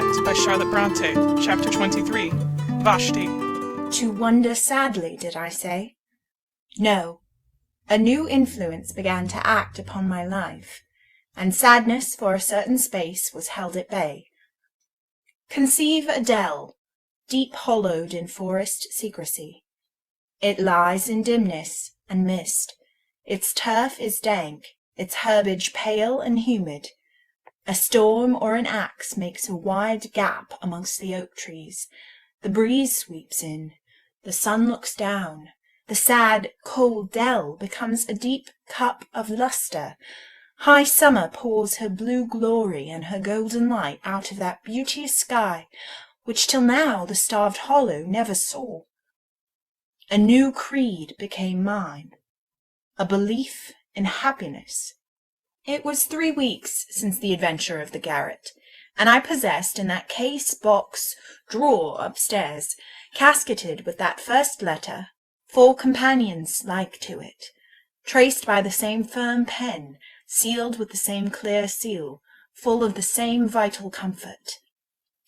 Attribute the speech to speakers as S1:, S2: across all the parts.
S1: Villette by Charlotte Bronte, Chapter 23, Vashti.
S2: To wonder sadly, did I say? No. A new influence began to act upon my life, and sadness for a certain space was held at bay. Conceive a dell, deep hollowed in forest secrecy. It lies in dimness and mist. Its turf is dank, its herbage pale and humid. A storm or an axe makes a wide gap amongst the oak trees. The breeze sweeps in. The sun looks down. The sad, cold dell becomes a deep cup of lustre. High summer pours her blue glory and her golden light out of that beauteous sky which till now the starved hollow never saw. A new creed became mine, a belief in happiness. It was 3 weeks since the adventure of the garret, and I possessed in that case, box, drawer upstairs, casketed with that first letter, 4 companions like to it, traced by the same firm pen, sealed with the same clear seal, full of the same vital comfort.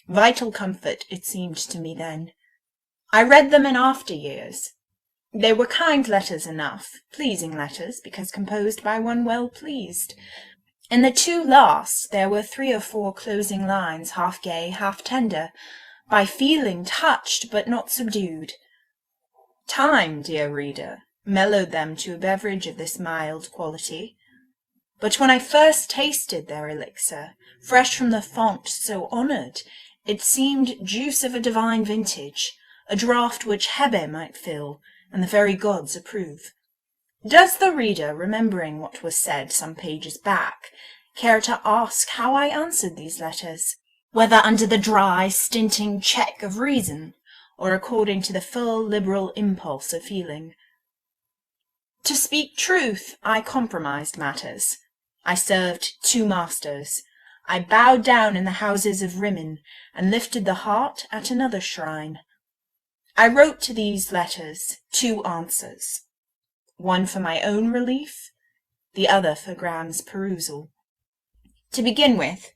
S2: Vital comfort, it seemed to me then. I read them in after years. They were kind letters enough, pleasing letters, because composed by one well pleased. In the 2 last there were 3 or 4 closing lines, half gay, half tender, by feeling touched but not subdued. Time, dear reader, mellowed them to a beverage of this mild quality. But when I first tasted their elixir, fresh from the font so honoured, it seemed juice of a divine vintage, a draught which Hebe might fill, and the very gods approve. Does the reader, remembering what was said some pages back, care to ask how I answered these letters, whether under the dry, stinting check of reason, or according to the full, liberal impulse of feeling? To speak truth, I compromised matters. I served 2 masters. I bowed down in the houses of Rimmon, and lifted the heart at another shrine. I wrote to these letters 2 answers, one for my own relief, the other for Graham's perusal. To begin with,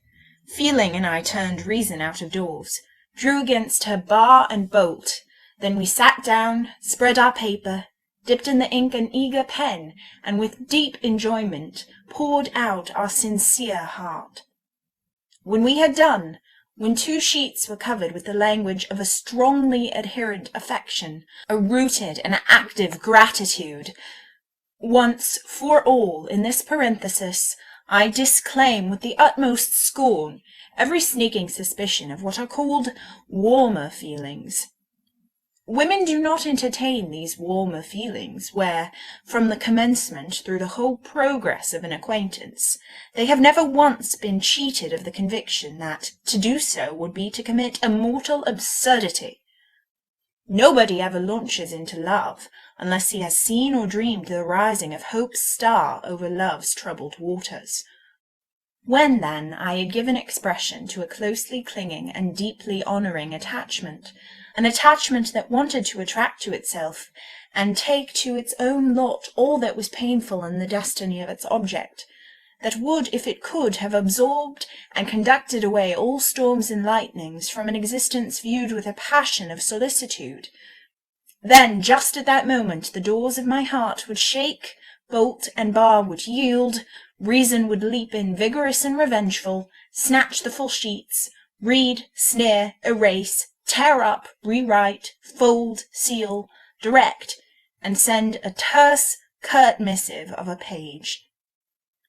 S2: Feeling and I turned reason out of doors, drew against her bar and bolt, then we sat down, spread our paper, dipped in the ink an eager pen, and with deep enjoyment poured out our sincere heart. When we had done, when 2 sheets were covered with the language of a strongly adherent affection, a rooted and active gratitude, once for all, in this parenthesis, I disclaim with the utmost scorn every sneaking suspicion of what are called warmer feelings. Women do not entertain these warmer feelings where, from the commencement through the whole progress of an acquaintance, they have never once been cheated of the conviction that to do so would be to commit a mortal absurdity. Nobody ever launches into love unless he has seen or dreamed the rising of hope's star over love's troubled waters. When, then, I had given expression to a closely clinging and deeply honouring attachment, an attachment that wanted to attract to itself and take to its own lot all that was painful in the destiny of its object, that would, if it could, have absorbed and conducted away all storms and lightnings from an existence viewed with a passion of solicitude, then, just at that moment, the doors of my heart would shake, bolt and bar would yield, reason would leap in vigorous and revengeful, snatch the full sheets, read, sneer, erase, tear up, rewrite, fold, seal, direct, and send a terse, curt missive of a page.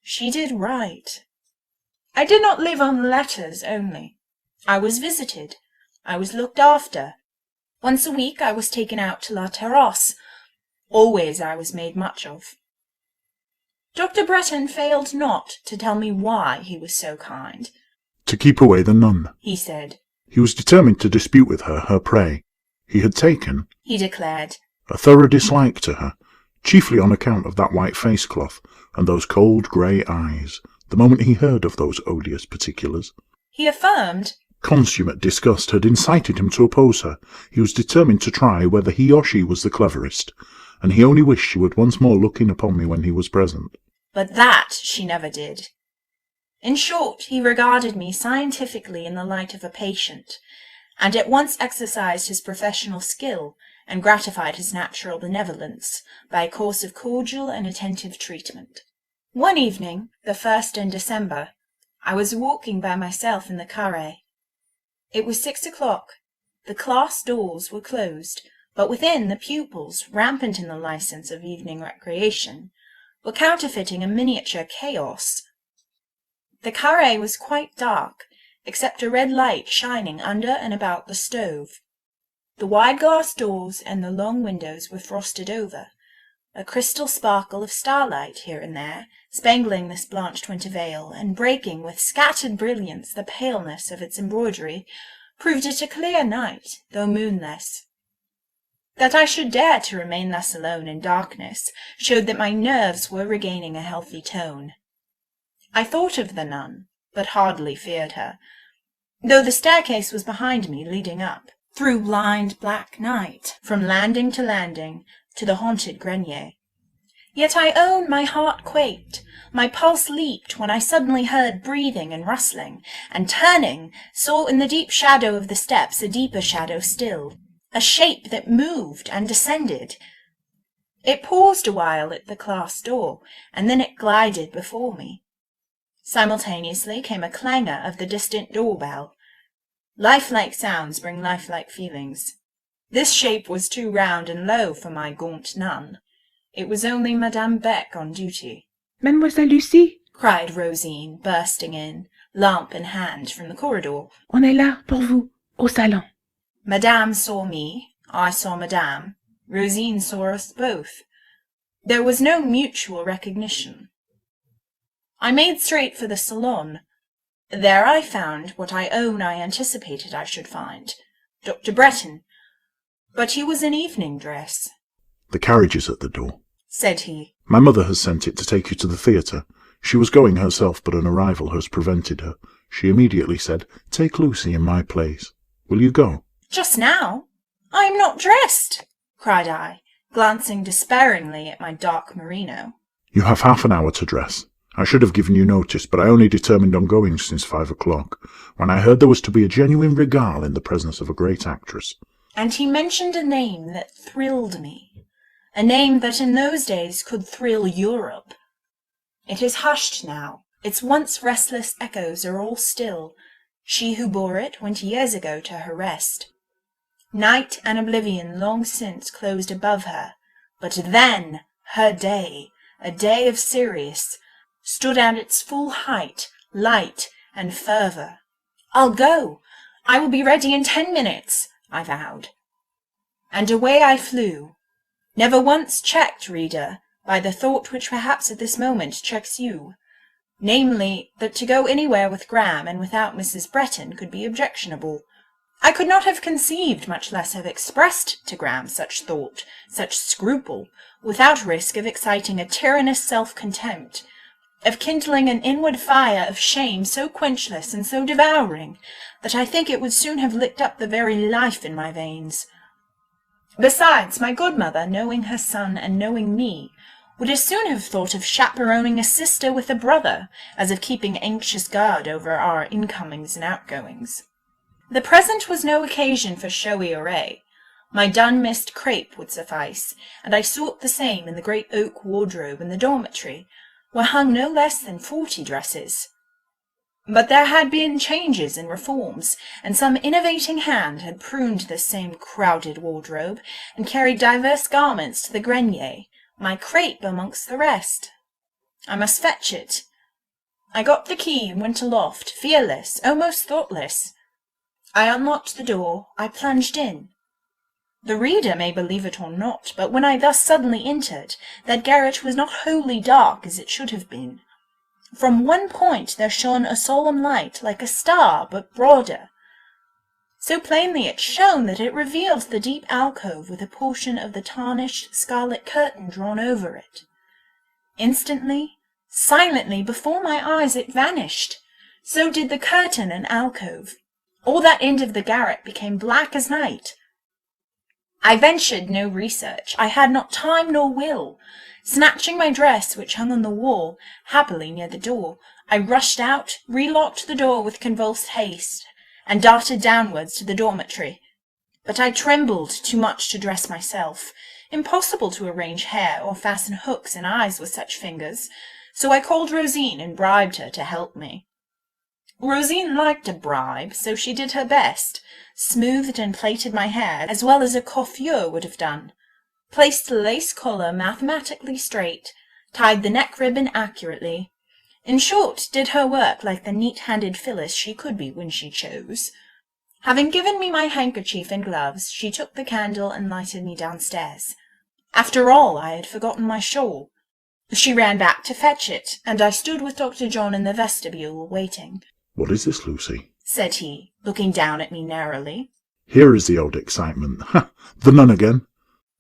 S2: She did right. I did not live on letters only. I was visited. I was looked after. Once a week I was taken out to La Terrasse. Always I was made much of. Dr. Bretton failed not to tell me why he was so kind.
S3: To keep away the nun,
S2: he said.
S3: He was determined to dispute with her prey. He had taken,
S2: he declared,
S3: a thorough dislike to her, chiefly on account of that white face-cloth and those cold grey eyes, the moment he heard of those odious particulars.
S2: He affirmed,
S3: consummate disgust had incited him to oppose her. He was determined to try whether he or she was the cleverest, and he only wished she would once more look in upon me when he was present.
S2: But that she never did. In short, he regarded me scientifically in the light of a patient, and at once exercised his professional skill and gratified his natural benevolence by a course of cordial and attentive treatment. One evening, the 1st in December, I was walking by myself in the carré. It was 6 o'clock. The class doors were closed, but within the pupils, rampant in the license of evening recreation, were counterfeiting a miniature chaos. The carré was quite dark, except a red light shining under and about the stove. The wide glass doors and the long windows were frosted over. A crystal sparkle of starlight here and there, spangling this blanched winter veil, and breaking with scattered brilliance the paleness of its embroidery, proved it a clear night, though moonless. That I should dare to remain thus alone in darkness showed that my nerves were regaining a healthy tone. I thought of the nun, but hardly feared her, though the staircase was behind me leading up, through blind black night, from landing to landing, to the haunted grenier. Yet I own my heart quaked, my pulse leaped when I suddenly heard breathing and rustling, and turning, saw in the deep shadow of the steps a deeper shadow still, a shape that moved and descended. It paused a while at the class door, and then it glided before me. Simultaneously came a clangour of the distant door-bell. Lifelike sounds bring lifelike feelings. This shape was too round and low for my gaunt nun. It was only Madame Beck on duty.
S4: Mademoiselle Lucy,
S2: cried Rosine, bursting in, lamp in hand, from the corridor.
S4: On est là pour vous, au salon.
S2: Madame saw me, I saw Madame. Rosine saw us both. There was no mutual recognition. I made straight for the salon. There I found what I own I anticipated I should find, Dr. Bretton, but he was in evening dress.
S3: The carriage is at the door,
S2: said he.
S3: My mother has sent it to take you to the theatre. She was going herself, but an arrival has prevented her. She immediately said, "Take Lucy in my place. Will you go?"
S2: Just now? I am not dressed, cried I, glancing despairingly at my dark merino.
S3: You have half an hour to dress. I should have given you notice, but I only determined on going since 5 o'clock, when I heard there was to be a genuine regale in the presence of a great actress.
S2: And he mentioned a name that thrilled me, a name that in those days could thrill Europe. It is hushed now. Its once restless echoes are all still. She who bore it went years ago to her rest. Night and oblivion long since closed above her, but then her day, a day of Sirius, stood at its full height, light and fervour. I'll go. I will be ready in 10 minutes, I vowed. And away I flew, never once checked, reader, by the thought which perhaps at this moment checks you, namely, that to go anywhere with Graham and without Mrs. Bretton could be objectionable. I could not have conceived, much less have expressed to Graham such thought, such scruple, without risk of exciting a tyrannous self-contempt, of kindling an inward fire of shame so quenchless and so devouring, that I think it would soon have licked up the very life in my veins. Besides, my good mother, knowing her son and knowing me, would as soon have thought of chaperoning a sister with a brother, as of keeping anxious guard over our incomings and outgoings. The present was no occasion for showy array. My dun-mist crape would suffice, and I sought the same in the great oak wardrobe in the dormitory, where hung no less than 40 dresses. But there had been changes and reforms, and some innovating hand had pruned this same crowded wardrobe, and carried divers garments to the grenier, my crape amongst the rest. I must fetch it. I got the key and went aloft, fearless, almost thoughtless. I unlocked the door, I plunged in. The reader may believe it or not, but when I thus suddenly entered, that garret was not wholly dark as it should have been. From one point there shone a solemn light, like a star, but broader. So plainly it shone that it revealed the deep alcove with a portion of the tarnished scarlet curtain drawn over it. Instantly, silently, before my eyes it vanished. So did the curtain and alcove. All that end of the garret became black as night. I ventured no research. I had not time nor will. Snatching my dress, which hung on the wall, happily near the door, I rushed out, relocked the door with convulsed haste, and darted downwards to the dormitory. But I trembled too much to dress myself. Impossible to arrange hair or fasten hooks and eyes with such fingers, so I called Rosine and bribed her to help me. Rosine liked a bribe, so she did her best, smoothed and plaited my hair as well as a coiffeur would have done, placed the lace collar mathematically straight, tied the neck ribbon accurately, in short, did her work like the neat-handed Phyllis she could be when she chose. Having given me my handkerchief and gloves, she took the candle and lighted me downstairs. After all, I had forgotten my shawl. She ran back to fetch it, and I stood with Dr. John in the vestibule, waiting.
S3: "What is this, Lucy?"
S2: said he, looking down at me narrowly.
S3: "Here is the old excitement. Ha! The nun again."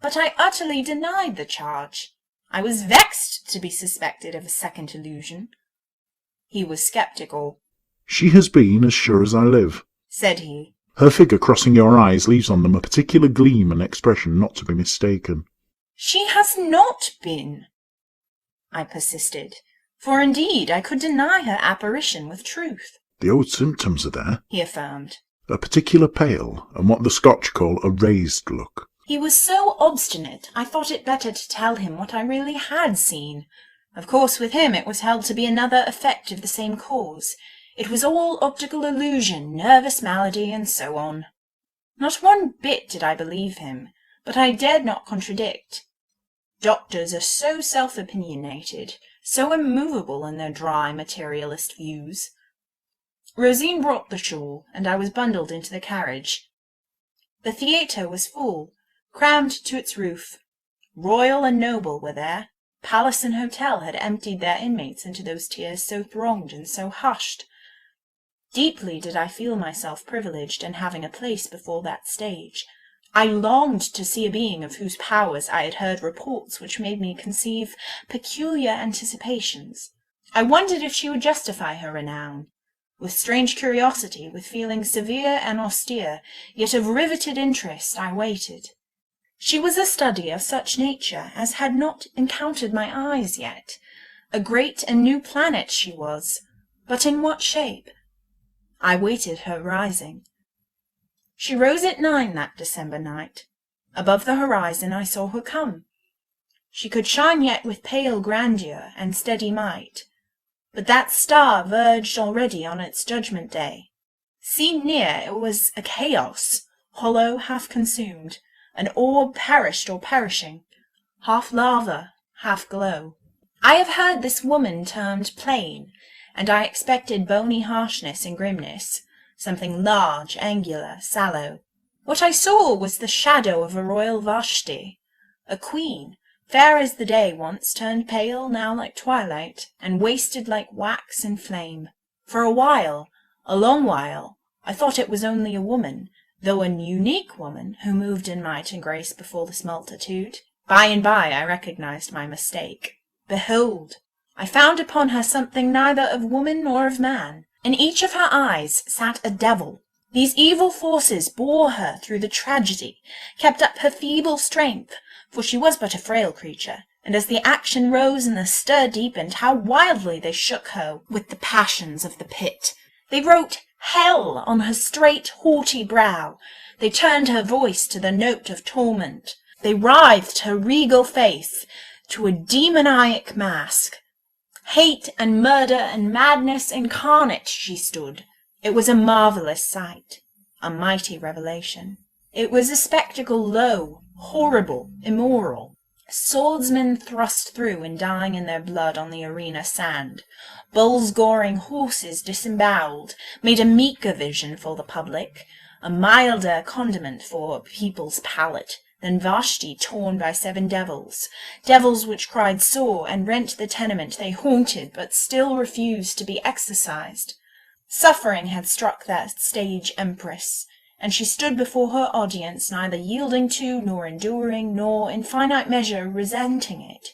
S2: But I utterly denied the charge. I was vexed to be suspected of a second illusion. He was sceptical.
S3: "She has been, as sure as I live,"
S2: said he.
S3: "Her figure crossing your eyes leaves on them a particular gleam and expression not to be mistaken."
S2: "She has not been," I persisted, for indeed I could deny her apparition with truth.
S3: "The old symptoms are there,"
S2: he affirmed.
S3: "a particular pale, and what the Scotch call a raised look."
S2: He was so obstinate, I thought it better to tell him what I really had seen. Of course, with him it was held to be another effect of the same cause. It was all optical illusion, nervous malady, and so on. Not one bit did I believe him, but I dared not contradict. Doctors are so self-opinionated, so immovable in their dry, materialist views. Rosine brought the shawl, and I was bundled into the carriage. The theatre was full, crammed to its roof. Royal and noble were there. Palace and hotel had emptied their inmates into those tiers so thronged and so hushed. Deeply did I feel myself privileged in having a place before that stage. I longed to see a being of whose powers I had heard reports which made me conceive peculiar anticipations. I wondered if she would justify her renown. With strange curiosity, with feelings severe and austere, yet of riveted interest, I waited. She was a study of such nature as had not encountered my eyes yet. A great and new planet she was, but in what shape? I waited her rising. She rose at 9 that December night. Above the horizon I saw her come. She could shine yet with pale grandeur and steady might, but that star verged already on its judgment day. Seen near, it was a chaos, hollow, half consumed, an orb perished or perishing, half lava, half glow. I have heard this woman termed plain, and I expected bony harshness and grimness, something large, angular, sallow. What I saw was the shadow of a royal Vashti, a queen, fair as the day once, turned pale now like twilight, and wasted like wax and flame. For a while, a long while, I thought it was only a woman, though an unique woman, who moved in might and grace before this multitude. By and by I recognized my mistake. Behold, I found upon her something neither of woman nor of man. In each of her eyes sat a devil. These evil forces bore her through the tragedy, kept up her feeble strength, for she was but a frail creature, and as the action rose and the stir deepened, how wildly they shook her with the passions of the pit. They wrote hell on her straight, haughty brow. They turned her voice to the note of torment. They writhed her regal face to a demoniac mask. Hate and murder and madness incarnate she stood. It was a marvellous sight, a mighty revelation. It was a spectacle low, horrible, immoral. Swordsmen thrust through and dying in their blood on the arena sand. Bulls goring horses disembowelled, made a meeker vision for the public, a milder condiment for people's palate, than Vashti torn by 7 devils, devils which cried sore and rent the tenement they haunted but still refused to be exorcised. Suffering had struck that stage empress, and she stood before her audience neither yielding to, nor enduring, nor, in finite measure, resenting it.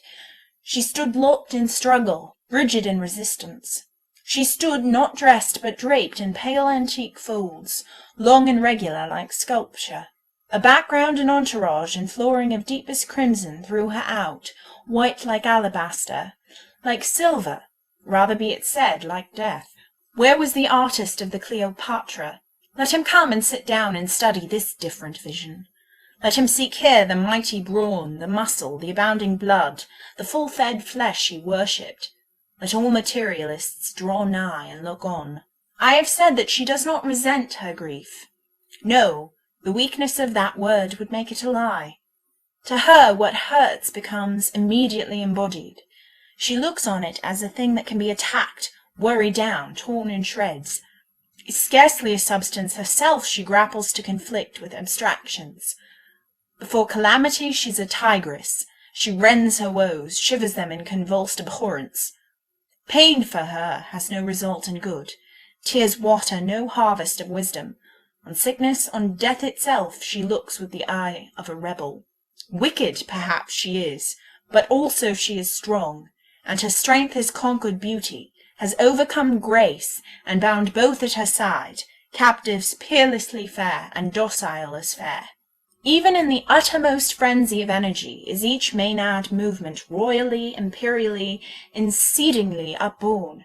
S2: She stood locked in struggle, rigid in resistance. She stood not dressed but draped in pale antique folds, long and regular like sculpture. A background and entourage and flooring of deepest crimson threw her out, white like alabaster, like silver, rather be it said, like death. Where was the artist of the Cleopatra? Let him come and sit down and study this different vision. Let him seek here the mighty brawn, the muscle, the abounding blood, the full-fed flesh he worshipped. Let all materialists draw nigh and look on. I have said that she does not resent her grief. No, the weakness of that word would make it a lie. To her, what hurts becomes immediately embodied. She looks on it as a thing that can be attacked, worried down, torn in shreds. Scarcely a substance herself, she grapples to conflict with abstractions. Before calamity she's a tigress. She rends her woes, shivers them in convulsed abhorrence. Pain for her has no result in good. Tears water no harvest of wisdom. On sickness, on death itself, she looks with the eye of a rebel. Wicked, perhaps, she is, but also she is strong, and her strength has conquered beauty, has overcome grace, and bound both at her side, captives peerlessly fair and docile as fair. Even in the uttermost frenzy of energy is each maenad movement royally, imperially, exceedingly upborne.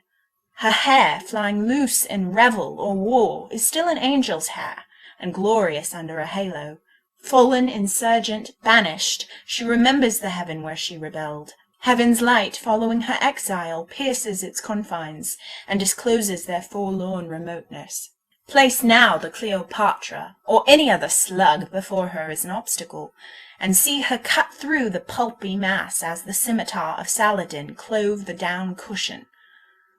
S2: Her hair, flying loose in revel or war, is still an angel's hair, and glorious under a halo. Fallen, insurgent, banished, she remembers the heaven where she rebelled. Heaven's light, following her exile, pierces its confines, and discloses their forlorn remoteness. Place now the Cleopatra, or any other slug, before her as an obstacle, and see her cut through the pulpy mass as the scimitar of Saladin clove the down cushion.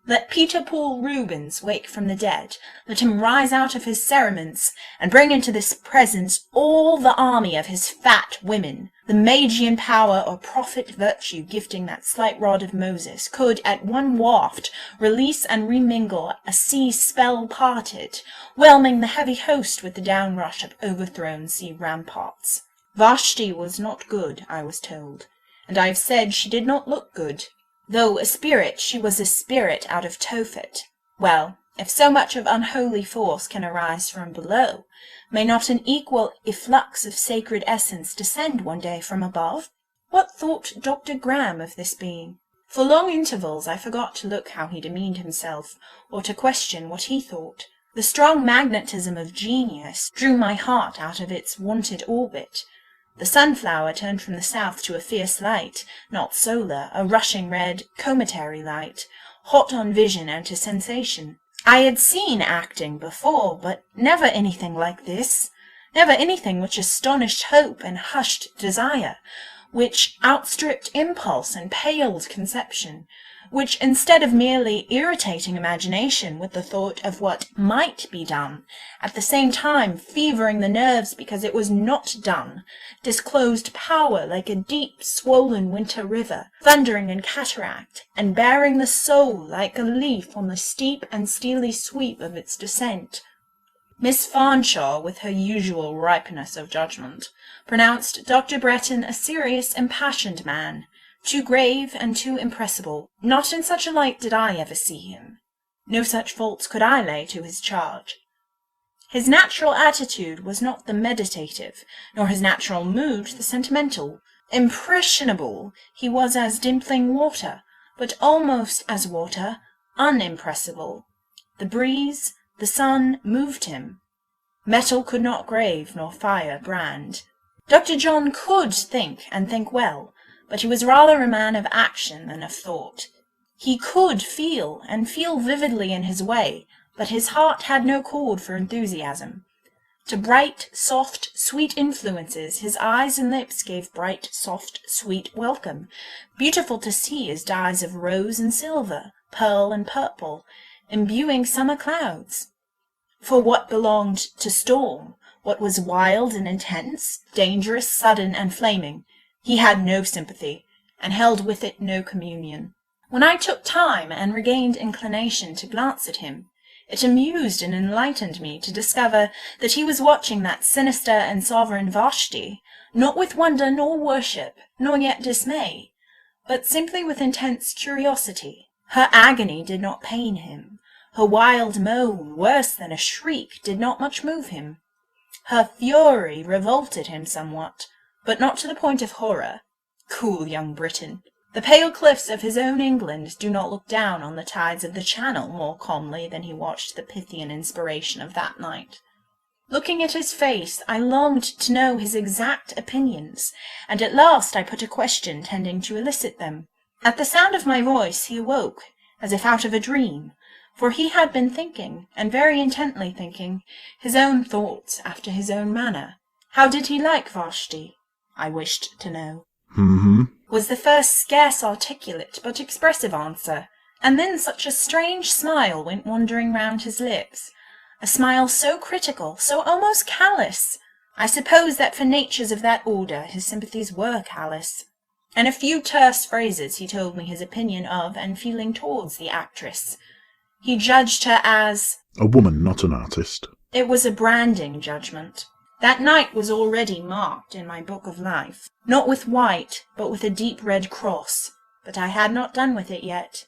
S2: Let Peter Paul Rubens wake from the dead, let him rise out of his cerements, and bring into this presence all the army of his fat women. The Magian power or prophet virtue gifting that slight rod of Moses could at one waft release and remingle a sea spell parted, whelming the heavy host with the downrush of overthrown sea ramparts. Vashti was not good, I was told, and I have said she did not look good. Though a spirit, she was a spirit out of Tophet. Well, if so much of unholy force can arise from below, may not an equal efflux of sacred essence descend one day from above? What thought Dr. Graham of this being? For long intervals I forgot to look how he demeaned himself, or to question what he thought. The strong magnetism of genius drew my heart out of its wonted orbit. The sunflower turned from the south to a fierce light, not solar, a rushing red, cometary light, hot on vision and to sensation. I had seen acting before, but never anything like this, never anything which astonished hope and hushed desire, which outstripped impulse and paled conception, which, instead of merely irritating imagination with the thought of what might be done, at the same time fevering the nerves because it was not done, disclosed power like a deep, swollen winter river, thundering in cataract, and bearing the soul like a leaf on the steep and steely sweep of its descent. Miss Farnshaw, with her usual ripeness of judgment, pronounced Dr. Bretton a serious, impassioned man, too grave and too impressible. Not in such a light did I ever see him. No such faults could I lay to his charge. His natural attitude was not the meditative, nor his natural mood the sentimental. Impressionable he was as dimpling water, but almost as water, unimpressible. The breeze, the sun, moved him. Metal could not grave, nor fire brand. Dr. John could think, and think well, but he was rather a man of action than of thought. He could feel, and feel vividly in his way, but his heart had no chord for enthusiasm. To bright, soft, sweet influences his eyes and lips gave bright, soft, sweet welcome, beautiful to see as dyes of rose and silver, pearl and purple, imbuing summer clouds. For what belonged to storm, what was wild and intense, dangerous, sudden, and flaming, he had no sympathy, and held with it no communion. When I took time and regained inclination to glance at him, it amused and enlightened me to discover that he was watching that sinister and sovereign Vashti, not with wonder nor worship, nor yet dismay, but simply with intense curiosity. Her agony did not pain him. Her wild moan, worse than a shriek, did not much move him. Her fury revolted him somewhat, but not to the point of horror. Cool young Briton! The pale cliffs of his own England do not look down on the tides of the Channel more calmly than he watched the Pythian inspiration of that night. Looking at his face, I longed to know his exact opinions, and at last I put a question tending to elicit them. At the sound of my voice he awoke, as if out of a dream, for he had been thinking, and very intently thinking, his own thoughts after his own manner. How did he like Vashti? I wished to know. Was the first scarce articulate but expressive answer, and then such a strange smile went wandering round his lips, a smile so critical, so almost callous. I suppose that for natures of that order his sympathies were callous. In a few terse phrases he told me his opinion of and feeling towards the actress. He judged her as
S3: a woman, not an artist.
S2: It was a branding judgment. That night was already marked in my book of life, not with white, but with a deep red cross, but I had not done with it yet,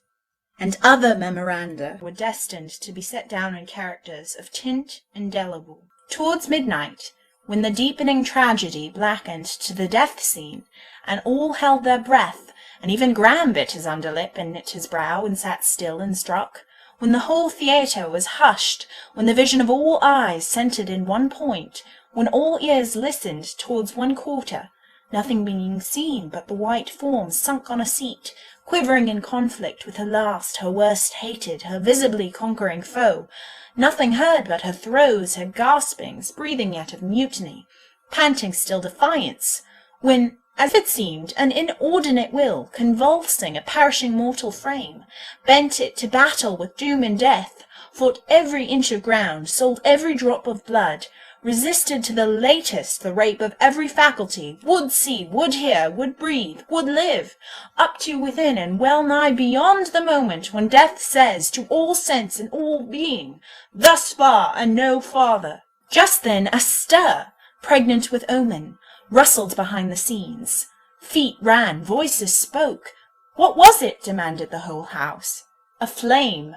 S2: and other memoranda were destined to be set down in characters of tint indelible. Towards midnight, when the deepening tragedy blackened to the death scene, and all held their breath, and even Graham bit his underlip and knit his brow and sat still and struck, when the whole theatre was hushed, when the vision of all eyes centred in one point, when all ears listened towards one quarter, nothing being seen but the white form sunk on a seat, quivering in conflict with her last, her worst hated, her visibly conquering foe, nothing heard but her throes, her gaspings, breathing yet of mutiny, panting still defiance, when, as it seemed, an inordinate will, convulsing a perishing mortal frame, bent it to battle with doom and death, fought every inch of ground, sold every drop of blood, resisted to the latest the rape of every faculty, would see, would hear, would breathe, would live, up to within and well nigh beyond the moment when death says to all sense and all being, thus far and no farther. Just then a stir, pregnant with omen, rustled behind the scenes. Feet ran, voices spoke. What was it? Demanded the whole house. A flame.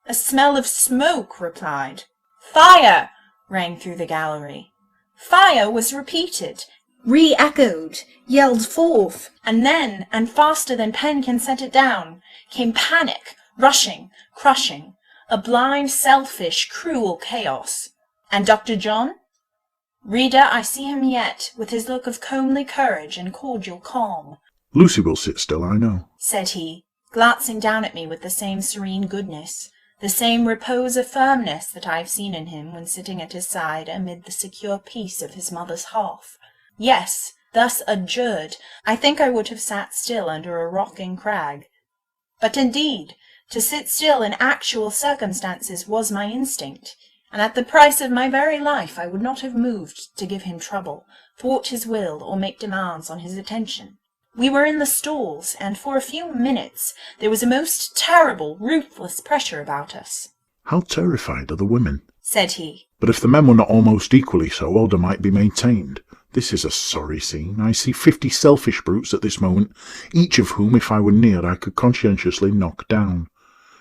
S2: A smell of smoke, replied. Fire! Rang through the gallery. Fire was repeated, re-echoed, yelled forth, and then, and faster than pen can set it down, came panic, rushing, crushing, a blind, selfish, cruel chaos. And Dr. John? Reader, I see him yet, with his look of comely courage and cordial calm.
S3: Lucy will sit still, I know,
S2: said he, glancing down at me with the same serene goodness, the same repose of firmness that I have seen in him when sitting at his side amid the secure peace of his mother's hearth. Yes, thus adjured, I think I would have sat still under a rocking crag. But indeed, to sit still in actual circumstances was my instinct, and at the price of my very life I would not have moved to give him trouble, thwart his will, or make demands on his attention. We were in the stalls, and for a few minutes there was a most terrible, ruthless pressure about us.
S3: How terrified are the women,
S2: said he.
S3: But if the men were not almost equally so, order might be maintained. This is a sorry scene. I see 50 selfish brutes at this moment, each of whom, if I were near, I could conscientiously knock down.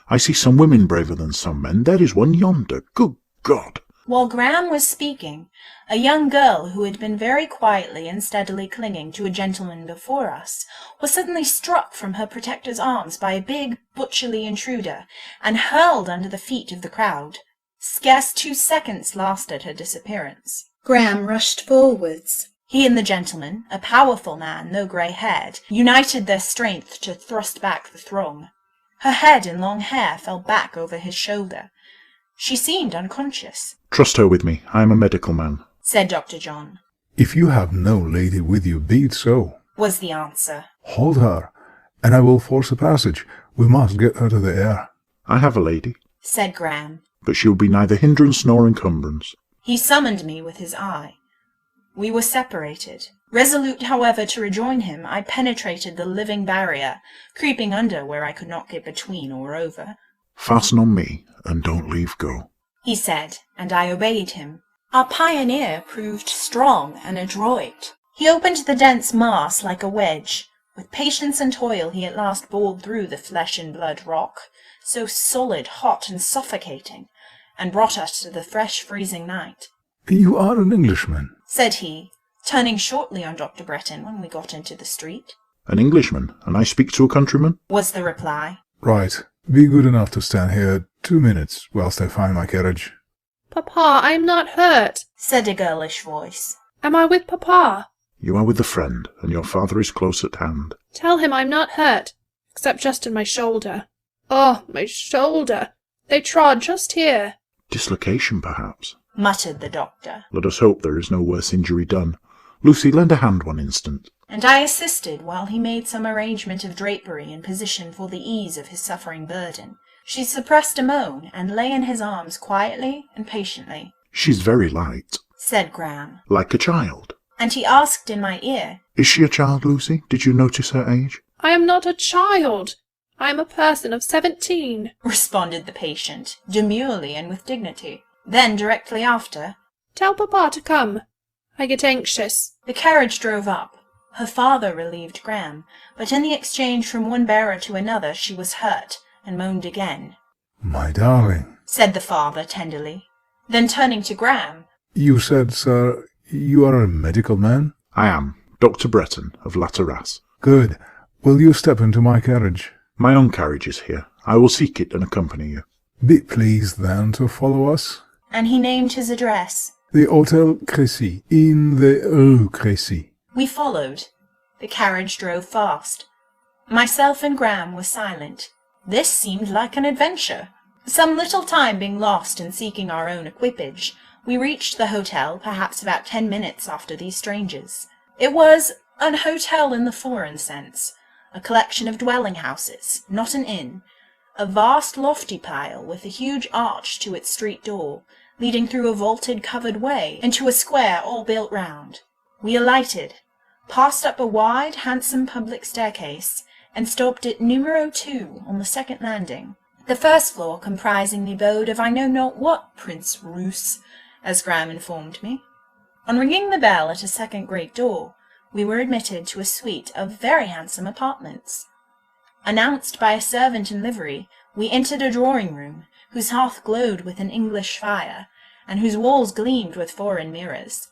S3: I see some women braver than some men. There is one yonder. Good God!
S2: While Graham was speaking, a young girl who had been very quietly and steadily clinging to a gentleman before us was suddenly struck from her protector's arms by a big, butcherly intruder, and hurled under the feet of the crowd. Scarce 2 seconds lasted her disappearance. Graham rushed forwards. He and the gentleman, a powerful man, though grey-haired, united their strength to thrust back the throng. Her head and long hair fell back over his shoulder. She seemed unconscious.
S3: Trust her with me. I am a medical man,
S2: said Dr. John.
S5: If you have no lady with you, be it so,
S2: was the answer.
S5: Hold her, and I will force a passage. We must get her to the air.
S3: I have a lady,
S2: said Graham,
S3: but she will be neither hindrance nor encumbrance.
S2: He summoned me with his eye. We were separated. Resolute, however, to rejoin him, I penetrated the living barrier, creeping under where I could not get between or over.
S3: Fasten on me, and don't leave go,
S2: he said, and I obeyed him. Our pioneer proved strong and adroit. He opened the dense mass like a wedge. With patience and toil he at last bored through the flesh and blood rock, so solid, hot, and suffocating, and brought us to the fresh freezing night.
S5: You are an Englishman.
S2: said he, turning shortly on Dr. Bretton when we got into the street.
S3: An Englishman, and I speak to a countryman?
S2: Was the reply.
S5: Right. Be good enough to stand here 2 minutes whilst I find my carriage.
S6: Papa, I am not hurt,
S2: said a girlish voice.
S6: Am I with Papa?
S3: You are with a friend, and your father is close at hand.
S6: Tell him I'm not hurt, except just in my shoulder. Oh, my shoulder! They trod just here.
S3: Dislocation, perhaps,
S2: muttered the doctor.
S3: Let us hope there is no worse injury done. Lucy, lend a hand one instant.
S2: And I assisted while he made some arrangement of drapery in position for the ease of his suffering burden. She suppressed a moan and lay in his arms quietly and patiently.
S3: She's very light.
S2: Said Graham.
S3: Like a child.
S2: And he asked in my ear.
S3: Is she a child, Lucy? Did you notice her age?
S6: I am not a child. I am a person of 17,
S2: responded the patient, demurely and with dignity. Then, directly after,
S6: Tell Papa to come. I get anxious.
S2: The carriage drove up. Her father relieved Graham, but in the exchange from one bearer to another she was hurt, and moaned again.
S5: My darling,
S2: said the father tenderly. Then turning to Graham,
S5: you said, sir, you are a medical man?
S3: I am. Dr. Bretton, of La Terrasse.
S5: Good. Will you step into my carriage?
S3: My own carriage is here. I will seek it and accompany you.
S5: Be pleased, then, to follow us.
S2: And he named his address.
S5: The Hotel Crécy, in the Rue Crécy.
S2: We followed. The carriage drove fast. Myself and Graham were silent. This seemed like an adventure. Some little time being lost in seeking our own equipage, we reached the hotel perhaps about 10 minutes after these strangers. It was an hotel in the foreign sense, a collection of dwelling houses, not an inn, a vast lofty pile with a huge arch to its street door, leading through a vaulted covered way into a square all built round. We alighted, passed up a wide, handsome public staircase, and stopped at numero 2 on the second landing, the first floor comprising the abode of I know not what Prince Roos, as Graham informed me. On ringing the bell at a second great door, we were admitted to a suite of very handsome apartments. Announced by a servant in livery, we entered a drawing-room, whose hearth glowed with an English fire, and whose walls gleamed with foreign mirrors.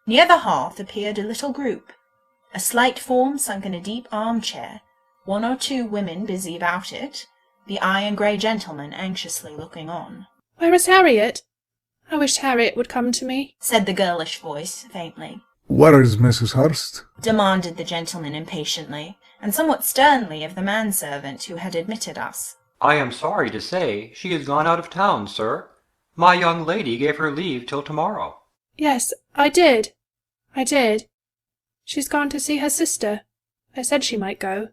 S2: Near the hearth appeared a little group, a slight form sunk in a deep arm-chair, 1 or 2 women busy about it, the iron-grey gentleman anxiously looking on.
S6: Where is Harriet? I wish Harriet would come to me,
S2: said the girlish voice faintly.
S5: Where is Mrs. Hurst?
S2: Demanded the gentleman impatiently, and somewhat sternly of the manservant who had admitted us.
S7: I am sorry to say she has gone out of town, sir. My young lady gave her leave till tomorrow.
S6: Yes, I did. She's gone to see her sister. I said she might go.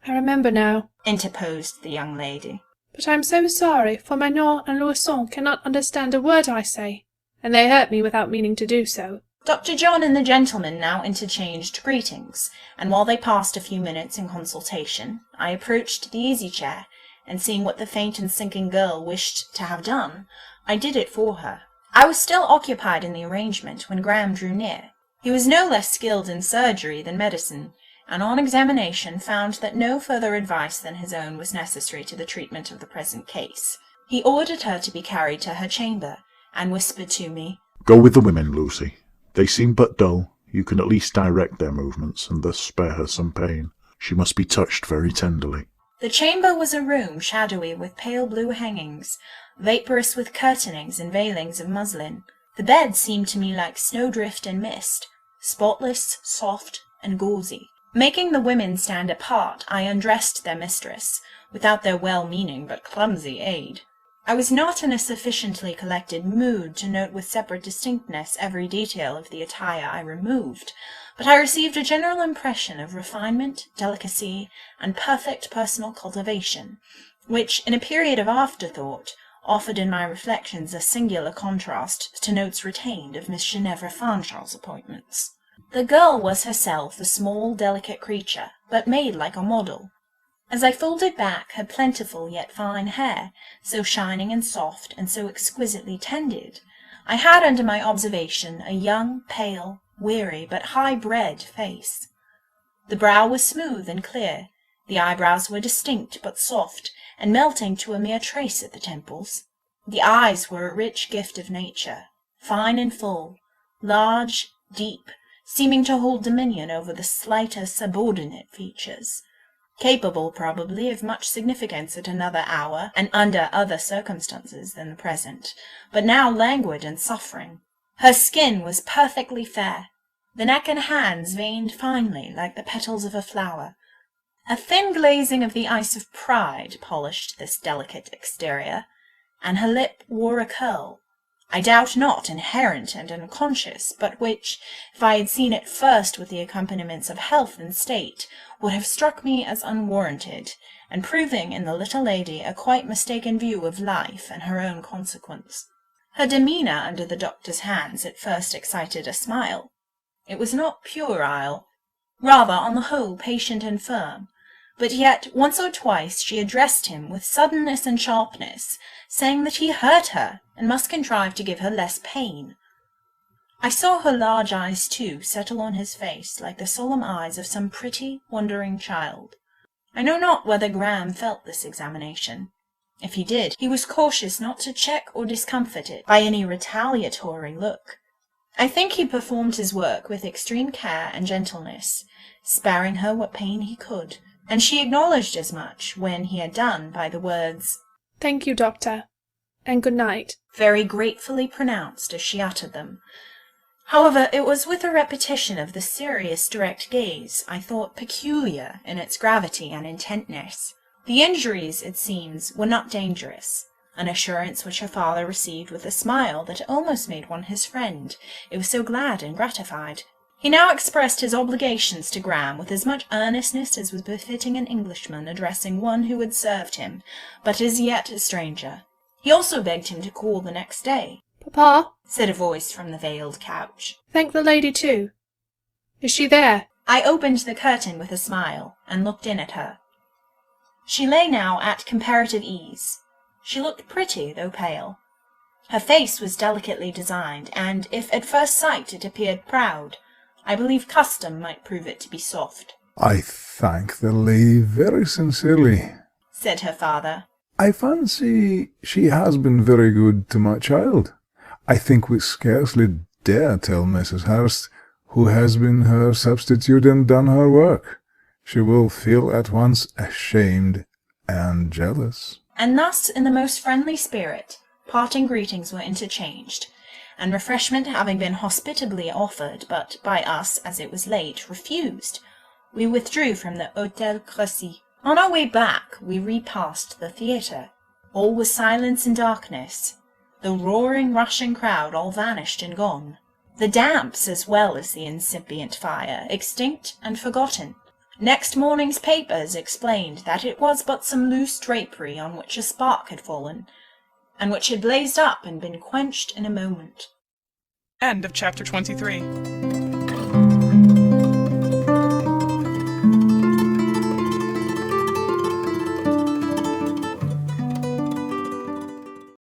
S6: I remember now,
S2: interposed the young lady.
S6: But I'm so sorry, for Manon and Louison cannot understand a word I say, and they hurt me without meaning to do so.
S2: Dr. John and the gentleman now interchanged greetings, and while they passed a few minutes in consultation, I approached the easy-chair, and seeing what the faint and sinking girl wished to have done, I did it for her. I was still occupied in the arrangement when Graham drew near. He was no less skilled in surgery than medicine, and on examination found that no further advice than his own was necessary to the treatment of the present case. He ordered her to be carried to her chamber, and whispered to me,
S3: Go with the women, Lucy. They seem but dull. You can at least direct their movements, and thus spare her some pain. She must be touched very tenderly.
S2: The chamber was a room shadowy with pale blue hangings, vaporous with curtainings and veilings of muslin. The bed seemed to me like snowdrift and mist, spotless, soft, and gauzy. Making the women stand apart, I undressed their mistress, without their well-meaning but clumsy aid. I was not in a sufficiently collected mood to note with separate distinctness every detail of the attire I removed, but I received a general impression of refinement, delicacy, and perfect personal cultivation, which, in a period of afterthought, offered in my reflections a singular contrast to notes retained of Miss Ginevra Fanshawe's appointments. The girl was herself a small, delicate creature, but made like a model. As I folded back her plentiful yet fine hair, so shining and soft and so exquisitely tended, I had under my observation a young, pale, weary, but high-bred face. The brow was smooth and clear, the eyebrows were distinct but soft, and melting to a mere trace at the temples. The eyes were a rich gift of nature, fine and full, large, deep, seeming to hold dominion over the slighter subordinate features, capable probably of much significance at another hour and under other circumstances than the present, but now languid and suffering. Her skin was perfectly fair, the neck and hands veined finely like the petals of a flower. A thin glazing of the ice of pride polished this delicate exterior, and her lip wore a curl, I doubt not inherent and unconscious, but which, if I had seen it first with the accompaniments of health and state, would have struck me as unwarranted, and proving in the little lady a quite mistaken view of life and her own consequence. Her demeanour under the doctor's hands at first excited a smile. It was not puerile, rather on the whole patient and firm, but yet once or twice she addressed him with suddenness and sharpness, saying that he hurt her, and must contrive to give her less pain. I saw her large eyes, too, settle on his face like the solemn eyes of some pretty, wondering child. I know not whether Graham felt this examination. If he did, he was cautious not to check or discomfort it by any retaliatory look. I think he performed his work with extreme care and gentleness, sparing her what pain he could, and she acknowledged as much, when he had done, by the words,
S6: "Thank you, doctor, and good night,"
S2: very gratefully pronounced as she uttered them. However, it was with a repetition of the serious direct gaze I thought peculiar in its gravity and intentness. The injuries, it seems, were not dangerous, an assurance which her father received with a smile that almost made one his friend, it was so glad and gratified. He now expressed his obligations to Graham with as much earnestness as was befitting an Englishman addressing one who had served him, but as yet a stranger. He also begged him to call the next day.
S6: "Papa,"
S2: said a voice from the veiled couch.
S6: "thank the lady too. Is she there?"
S2: I opened the curtain with a smile, and looked in at her. She lay now at comparative ease. She looked pretty, though pale. Her face was delicately designed, and if at first sight it appeared proud, I believe custom might prove it to be soft.
S5: I thank the lady very sincerely,
S2: said her father.
S5: I fancy she has been very good to my child. I think we scarcely dare tell Mrs. Hurst, who has been her substitute and done her work. She will feel at once ashamed and jealous.
S2: And thus, in the most friendly spirit, parting greetings were interchanged, and refreshment having been hospitably offered, but by us, as it was late, refused, we withdrew from the Hôtel Crécy. On our way back, we repassed the theatre. All was silence and darkness. The roaring, rushing crowd all vanished and gone. The damps, as well as the incipient fire, extinct and forgotten. Next morning's papers explained that it was but some loose drapery on which a spark had fallen, and which had blazed up and been quenched in a moment.
S1: End of chapter 23.